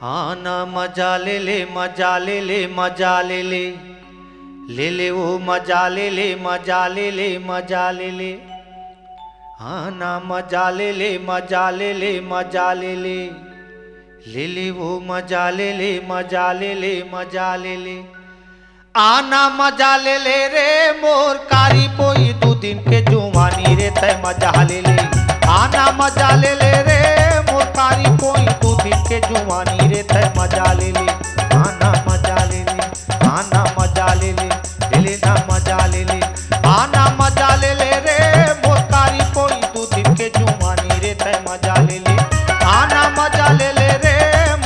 हाँ ना मजा ले ले मजा ले ले मजा ले ले ले ले वो मजा ले ले मजा ले ले मजा ले ले। हाँ ना मजा ले ले मजा ले ले मजा ले ले ले ले वो मजा ले ले मजा ले ले मजा ले ले। आना मजा ले ले रे मोर कारी पोई दू दिन के जुवानी रे तय मजा ले ले। आना मजा ले ले रे मोर कारी पोई दू दिन के जुवानी रे तय मजा ले ले। आना मजा ले ले आना मजा ले ले ले ना मजा ले ले। आना मजा ले ले रे मोर कारी पोई दू दिन के जुवानी रे तय मजा ले ले। आना मजा ले ले रे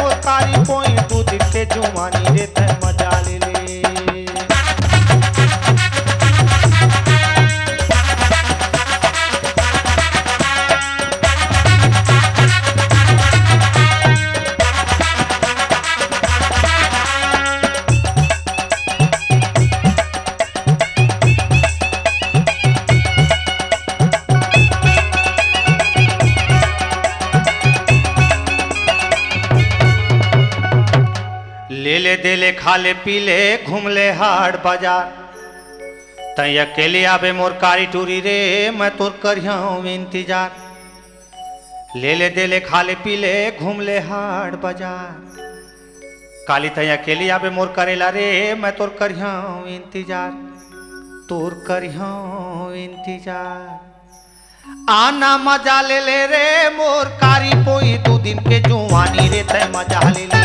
मोर कारी पोई दू दिन के जुवानी रे तय मजा ले ले। ले ले दे ले खा ले पी ले घूम ले हाट बाजार तई अकेले आबे मोर कारी टूरी रे मैं तोर करिया इंतजार। ले ले दे ले खा ले पी ले घूम ले हाट बाजार काली तई अकेले आबे मोर करेला रे मैं तोर करिया इंतजार तोर करिया इंतजार। आना मजा ले ले रे मोर कारी पोई दू दिन के जुवानी रे तय मजा ले ले।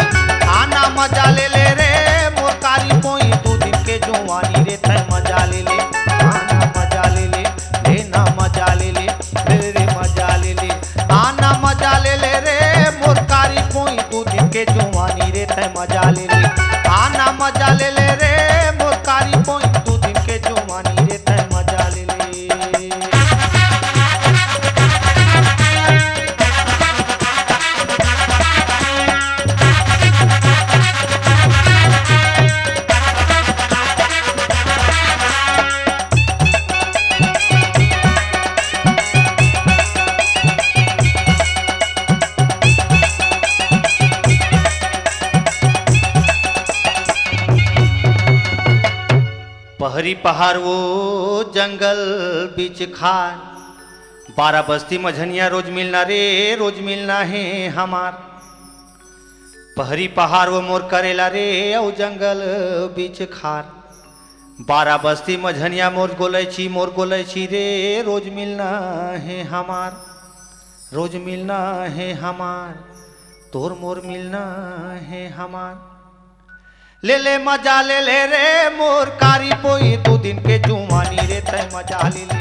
आना मजा ले ले रे मोर कारी पोई दू दिन के जुवानी रे तय मजा ले ले। आना मजा ले ले ना मजा ले ले रे मजा ले ले। आना मजा ले ले रे मोर कारी पोई दू दिन के जुवानी रे तय मजा ले ले। आना मजा ले ले रे मोर कारी पोई दू दिन के जुवानी रे तय मजा ले ले। पहरी पहाड़ वो जंगल बीच खान 12 बस्ती मझनिया रोज मिलना रे रोज मिलना है हमार। पहरी पहाड़ वो मोर करेला रे औ जंगल बीच खार 12 बस्ती मझनिया मोर गोलै छी रे रोज मिलना है हमार रोज मिलना है हमार तोर मोर मिलना है हमार। ले ले मजा ले ले रे मोर कारी पोई दू दिन के जुवानी रे तय मजा ले ले।